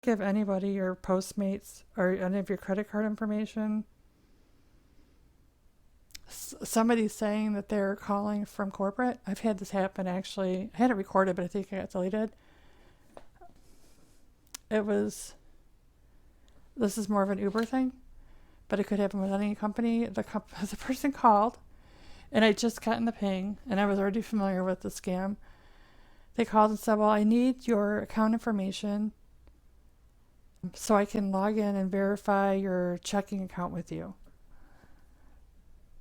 give anybody your Postmates or any of your credit card information. Somebody's saying that they're calling from corporate. I've had this happen actually. I had it recorded, but I think it got deleted. This is more of an Uber thing, but it could happen with any company. The person called, and I just gotten the ping, and I was already familiar with the scam. They called and said, well, I need your account information so I can log in and verify your checking account with you.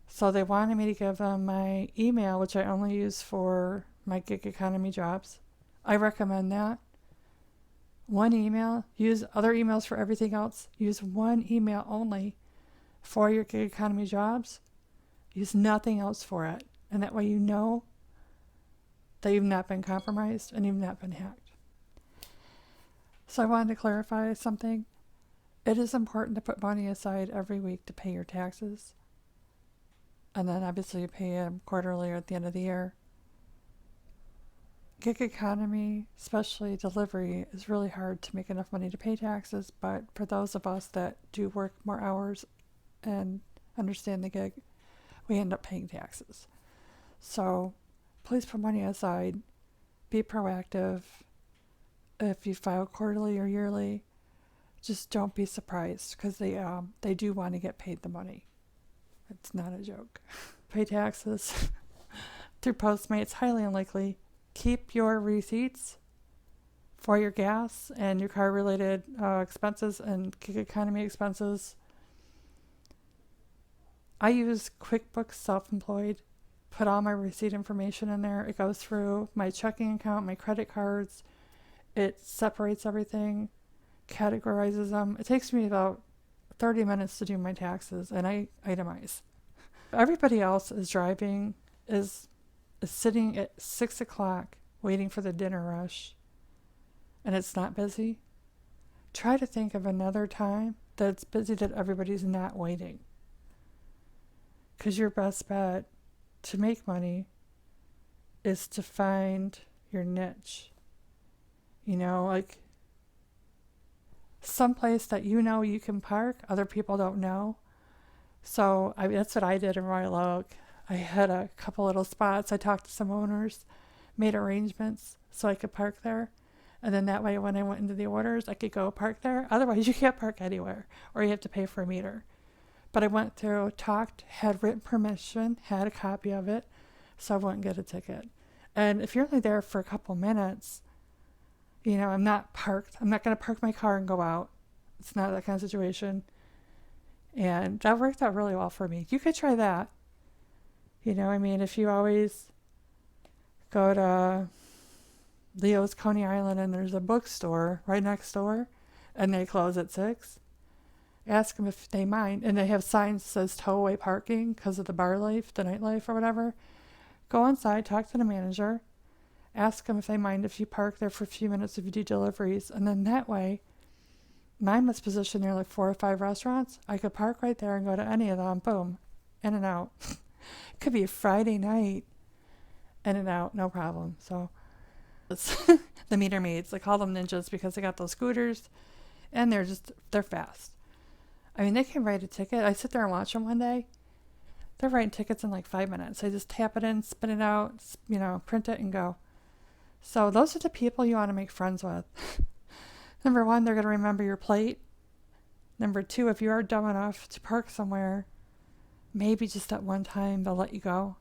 So they wanted me to give them my email, which I only use for my gig economy jobs. I recommend that. One email. Use other emails for everything else. Use one email only for your gig economy jobs. Use nothing else for it. And that way you know that you've not been compromised and you've not been hacked. So I wanted to clarify something. It is important to put money aside every week to pay your taxes. And then obviously you pay them quarterly or at the end of the year. Gig economy, especially delivery, is really hard to make enough money to pay taxes. But for those of us that do work more hours and understand the gig, we end up paying taxes. So please put money aside. Be proactive. If you file quarterly or yearly, just don't be surprised because they do want to get paid the money. It's not a joke. Pay taxes through Postmates, highly unlikely. Keep your receipts for your gas and your car-related expenses and gig economy expenses. I use QuickBooks Self-Employed. Put all my receipt information in there. It goes through my checking account, my credit cards. It separates everything, categorizes them. It takes me about 30 minutes to do my taxes, and I itemize. Everybody else is driving, is sitting at 6 o'clock waiting for the dinner rush, and it's not busy. Try to think of another time that's busy that everybody's not waiting. Because your best bet to make money is to find your niche. You know, like someplace that you know you can park, other people don't know. So that's what I did in Royal Oak. I had a couple little spots. I talked to some owners, made arrangements so I could park there. And then that way when I went into the orders, I could go park there. Otherwise, you can't park anywhere or you have to pay for a meter. But I went through, talked, had written permission, had a copy of it, so I wouldn't get a ticket. And if you're only there for a couple minutes, you know, I'm not parked. I'm not going to park my car and go out. It's not that kind of situation. And that worked out really well for me. You could try that. You know, I mean, if you always go to Leo's Coney Island and there's a bookstore right next door and they close at 6, ask them if they mind. And they have signs that says tow away parking because of the bar life, the nightlife or whatever. Go inside, talk to the manager. Ask them if they mind if you park there for a few minutes if you do deliveries. And then that way, mine was positioned near like 4 or 5 restaurants. I could park right there and go to any of them. Boom. In and out. Could be a Friday night. In and out. No problem. So it's the meter maids. I call them ninjas because they got those scooters. And they're fast. I mean, they can write a ticket. I sit there and watch them one day. They're writing tickets in like 5 minutes. I just tap it in, spin it out, you know, print it and go. So those are the people you want to make friends with. Number 1, they're going to remember your plate. Number 2, if you are dumb enough to park somewhere, maybe just at one time they'll let you go.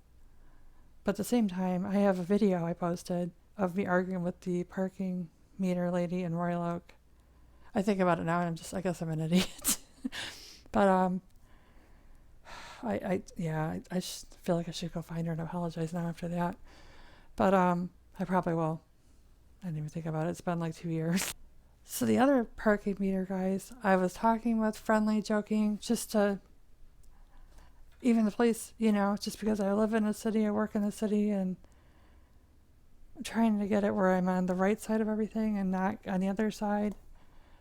But at the same time, I have a video I posted of me arguing with the parking meter lady in Royal Oak. I think about it now and I guess I'm an idiot. But I just feel like I should go find her and apologize now after that. But I probably will. I didn't even think about it. It's been like 2 years. So the other parking meter guys, I was talking with, friendly, joking, just to, even the police, you know, just because I live in a city, I work in a city, and I'm trying to get it where I'm on the right side of everything and not on the other side.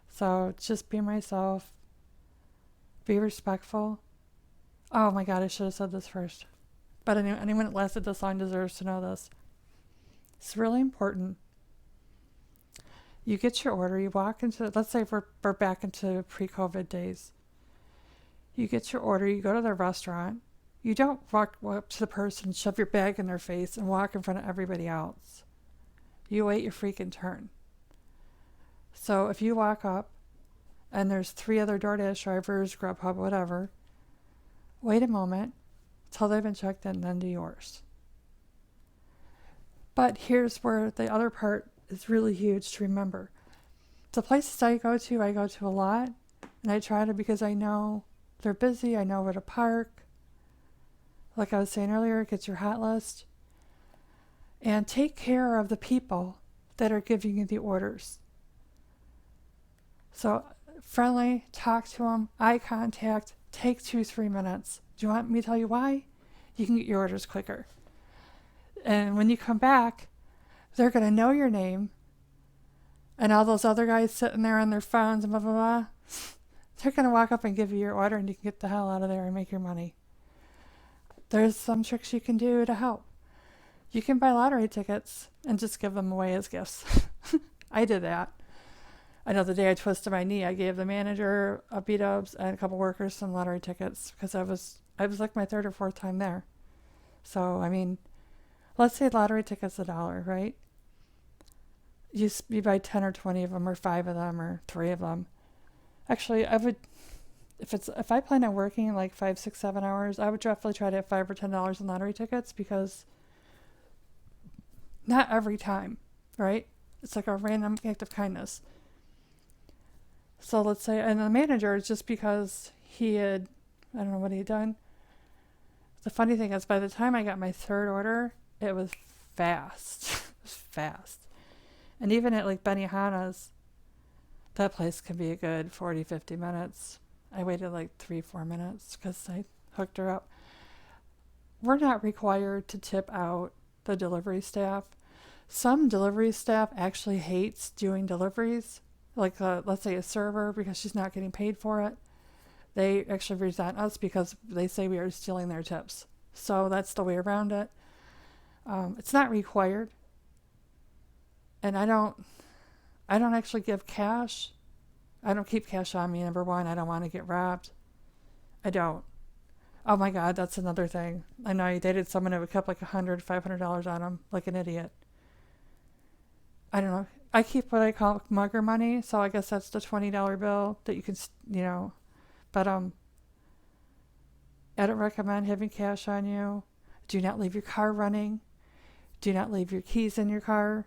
So just be myself. Be respectful. Oh my God, I should have said this first. But anyone that lasted this long deserves to know this. It's really important You get your order, you walk into, let's say we're back into pre-COVID days. You get your order, you go to the restaurant. You don't walk up to the person, shove your bag in their face, and walk in front of everybody else. You wait your freaking turn. So if you walk up and there's 3 other DoorDash drivers, Grubhub, whatever, wait a moment till they've been checked in, then do yours. But here's where the other part is really huge to remember. The places I go to a lot, and I try to because I know they're busy, I know where to park. Like I was saying earlier, get your hot list. And take care of the people that are giving you the orders. So friendly, talk to them, eye contact, take 2-3 minutes. Do you want me to tell you why? You can get your orders quicker. And when you come back, they're going to know your name. And all those other guys sitting there on their phones and blah, blah, blah, they're going to walk up and give you your order and you can get the hell out of there and make your money. There's some tricks you can do to help. You can buy lottery tickets and just give them away as gifts. I did that. I know the day I twisted my knee, I gave the manager a beat-ups and a couple workers some lottery tickets because I was like my 3rd or 4th time there. So, I mean, let's say lottery tickets $1, right? You buy 10 or 20 of them or 5 of them or 3 of them. Actually, I would, if I plan on working like 5, 6, 7 hours, I would definitely try to have $5 or $10 in lottery tickets because not every time, right? It's like a random act of kindness. So let's say, and the manager, just because he had, I don't know what he had done. The funny thing is, by the time I got my 3rd order, it was fast. It was fast. And even at like Benihana's, that place can be a good 40, 50 minutes. I waited like 3-4 minutes because I hooked her up. We're not required to tip out the delivery staff. Some delivery staff actually hates doing deliveries. Like let's say a server, because she's not getting paid for it. They actually resent us because they say we are stealing their tips. So that's the way around it. It's not required. And I don't actually give cash. I don't keep cash on me, number one. I don't want to get robbed. I don't. Oh my God, that's another thing. I know I dated someone who kept like $100, $500 on them, like an idiot. I don't know. I keep what I call mugger money, so I guess that's the $20 bill that you can, but I don't recommend having cash on you. Do not leave your car running. Do not leave your keys in your car.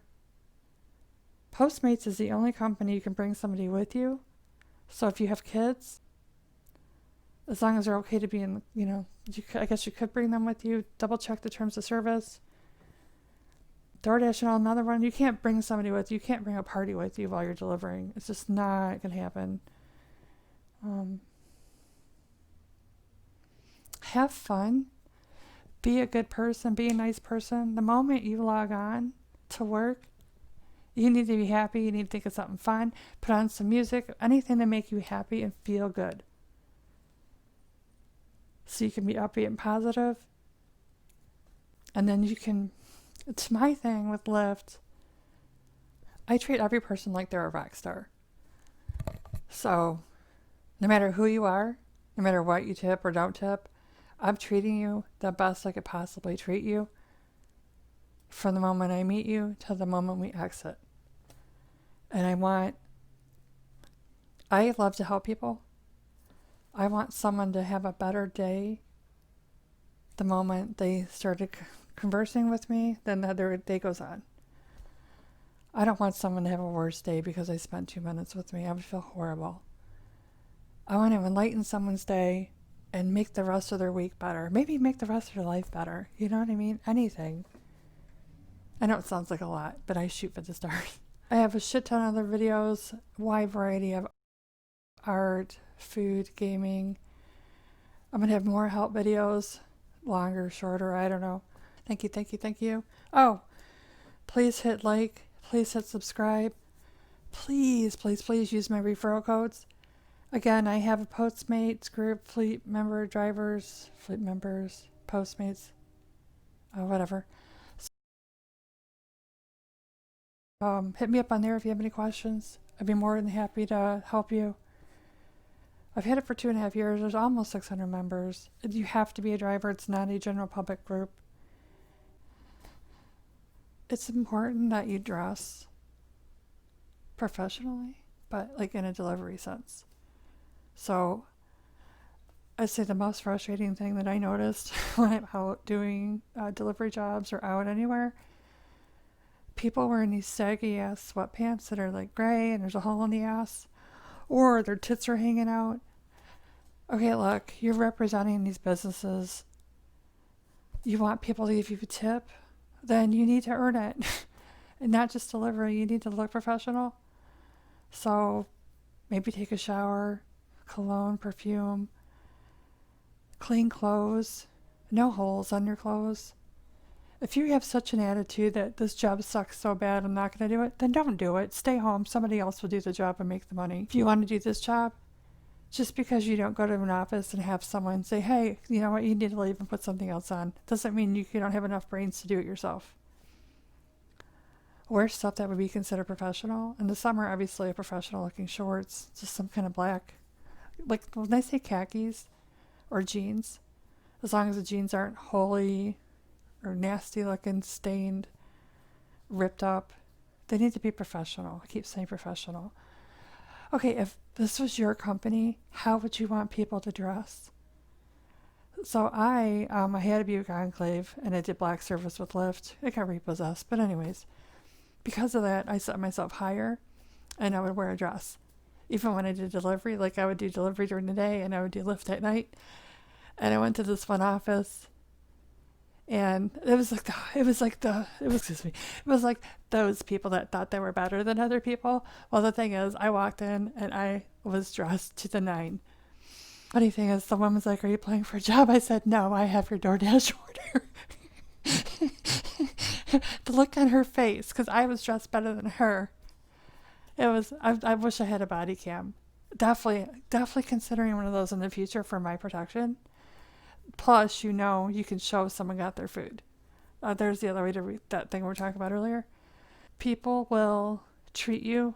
Postmates is the only company you can bring somebody with you. So if you have kids, as long as they're okay to be in, I guess you could bring them with you. Double check the terms of service. DoorDash and another one. You can't bring somebody with you. You can't bring a party with you while you're delivering. It's just not going to happen. Have fun. Be a good person. Be a nice person. The moment you log on to work, you need to be happy. You need to think of something fun. Put on some music. Anything to make you happy and feel good. So you can be upbeat and positive. And then you can... It's my thing with Lyft. I treat every person like they're a rock star. So, no matter who you are, no matter what you tip or don't tip, I'm treating you the best I could possibly treat you from the moment I meet you to the moment we exit. And I love to help people. I want someone to have a better day the moment they started conversing with me, then their day goes on. I don't want someone to have a worse day because they spent 2 minutes with me. I would feel horrible. I want to enlighten someone's day and make the rest of their week better. Maybe make the rest of their life better. You know what I mean? Anything. I know it sounds like a lot, but I shoot for the stars. I have a shit ton of other videos, wide variety of art, food, gaming. I'm going to have more help videos, longer, shorter, I don't know. Thank you, thank you, thank you. Oh, please hit like, please hit subscribe. Please, please, please use my referral codes. Again, I have a Postmates group, fleet members, Postmates, whatever. Hit me up on there if you have any questions. I'd be more than happy to help you. I've had it for 2.5 years. There's almost 600 members. You have to be a driver. It's not a general public group. It's important that you dress professionally, but like in a delivery sense. So I'd say the most frustrating thing that I noticed when I'm out doing delivery jobs or out anywhere, people wearing these saggy ass sweatpants that are like gray and there's a hole in the ass, or their tits are hanging out. Okay, look, you're representing these businesses. You want people to give you a tip? Then you need to earn it. And not just delivery, you need to look professional. So maybe take a shower, cologne, perfume, clean clothes, no holes on your clothes. If you have such an attitude that this job sucks so bad, I'm not going to do it, then don't do it. Stay home. Somebody else will do the job and make the money. If you want to do this job, just because you don't go to an office and have someone say, hey, you know what, you need to leave and put something else on, doesn't mean you don't have enough brains to do it yourself. Wear stuff that would be considered professional. In the summer, obviously, a professional looking shorts, just some kind of black. Like when I say khakis or jeans, as long as the jeans aren't holey or nasty looking, stained, ripped up, they need to be professional. I keep saying professional. Okay, if this was your company, how would you want people to dress? So I had a Buick Enclave and I did black service with Lyft. It got repossessed, but anyways, because of that, I set myself higher and I would wear a dress. Even when I did delivery, like I would do delivery during the day and I would do Lyft at night. And I went to this one office and it was like those people that thought they were better than other people. Well, the thing is, I walked in and I was dressed to the nine. Funny thing is, the woman's like, are you applying for a job? I said, no, I have your DoorDash order. The look on her face, because I was dressed better than her. I wish I had a body cam. Definitely considering one of those in the future for my protection. Plus, you can show someone got their food. There's the other way to read that thing we were talking about earlier. People will treat you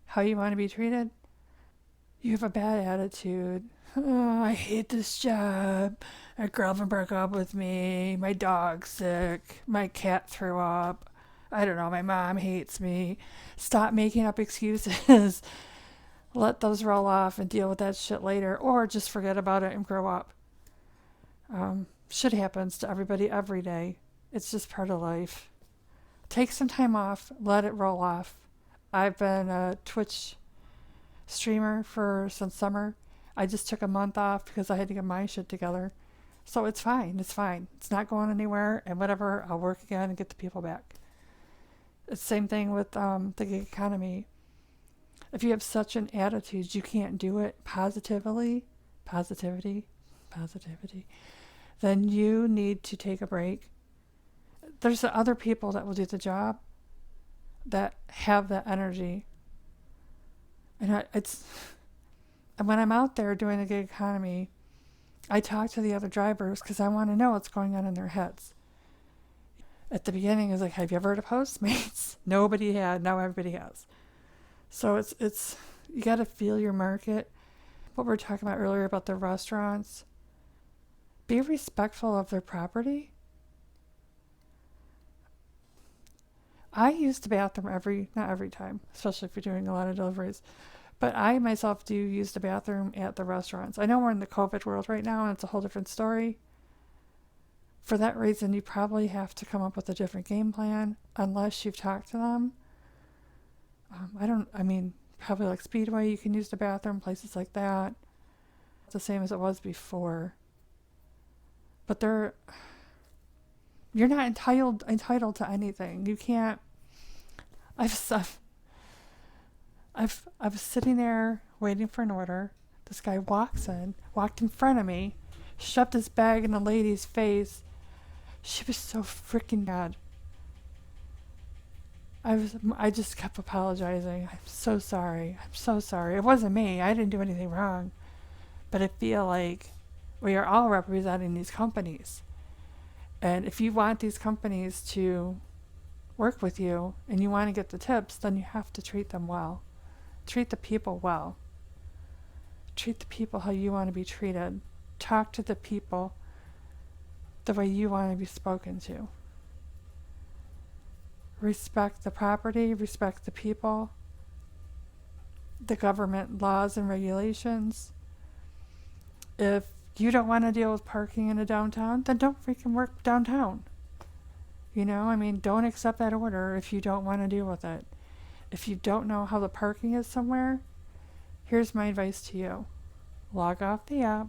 how you want to be treated. You have a bad attitude. Oh, I hate this job. My girlfriend broke up with me. My dog's sick. My cat threw up. I don't know. My mom hates me. Stop making up excuses. Let those roll off and deal with that shit later. Or just forget about it and grow up. Shit happens to everybody every day. It's just part of life. Take some time off. Let it roll off. I've been a Twitch streamer since summer. I just took a month off because I had to get my shit together. So it's fine. It's fine. It's not going anywhere. And whatever, I'll work again and get the people back. It's the same thing with the gig economy. If you have such an attitude, you can't do it positivity, then you need to take a break. There's the other people that will do the job that have that energy. And when I'm out there doing the gig economy, I talk to the other drivers because I want to know what's going on in their heads. At the beginning, it's like, have you ever heard of Postmates? Nobody had. Now everybody has. So it's you got to feel your market. What we were talking about earlier about the restaurants. Be respectful of their property. I use the bathroom not every time, especially if you're doing a lot of deliveries, but I myself do use the bathroom at the restaurants. I know we're in the COVID world right now and it's a whole different story. For that reason, you probably have to come up with a different game plan unless you've talked to them. Probably like Speedway, you can use the bathroom, places like that. It's the same as it was before. But you're not entitled to anything. You can't. I was sitting there waiting for an order. This guy walked in front of me, shoved his bag in the lady's face. She was so freaking mad. I just kept apologizing. I'm so sorry. It wasn't me. I didn't do anything wrong. But I feel like we are all representing these companies. And if you want these companies to work with you and you want to get the tips, then you have to treat them well. Treat the people well. Treat the people how you want to be treated. Talk to the people the way you want to be spoken to. Respect the property, respect the people, the government laws and regulations. If you don't want to deal with parking in a downtown, then don't freaking work downtown. Don't accept that order if you don't want to deal with it. If you don't know how the parking is somewhere, here's my advice to you. Log off the app,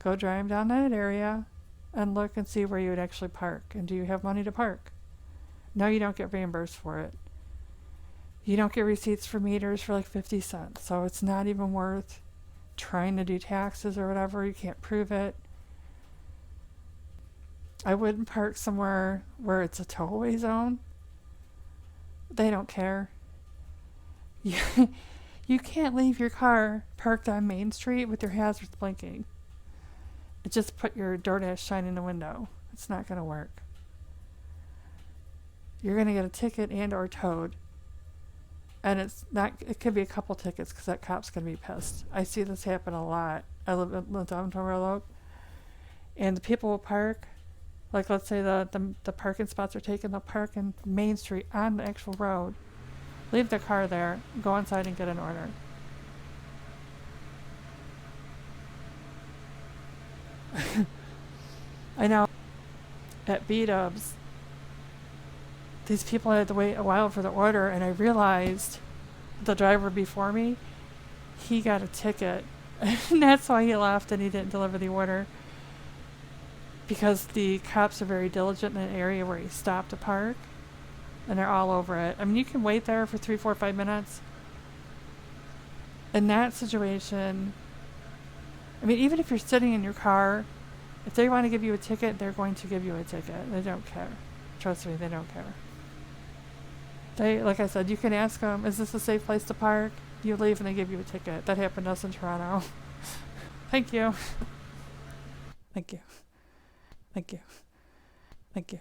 go drive down that area, and look and see where you would actually park. And do you have money to park? No, you don't get reimbursed for it. You don't get receipts for meters for like 50 cents. So it's not even worth trying to do taxes or whatever. You can't prove it. I wouldn't park somewhere where it's a tow-away zone. They don't care. You can't leave your car parked on Main Street with your hazards blinking. Just put your DoorDash sign in the window. It's not going to work. You're going to get a ticket and or towed. And it could be a couple tickets because that cop's going to be pissed. I see this happen a lot. I live in downtown Royal Oak. And the people will park. Like, let's say the parking spots are taken. They'll park in Main Street on the actual road. Leave their car there. Go inside and get an order. I know. At B-Dubs, these people had to wait a while for the order, and I realized the driver before me, he got a ticket. And that's why he left and he didn't deliver the order. Because the cops are very diligent in an area where he stopped to park. And they're all over it. You can wait there for 3, 4, 5 minutes. In that situation, even if you're sitting in your car, if they want to give you a ticket, they're going to give you a ticket. They don't care. Trust me, they don't care. Like I said, you can ask them, is this a safe place to park? You leave and they give you a ticket. That happened to us in Toronto. Thank you. Thank you. Thank you. Thank you.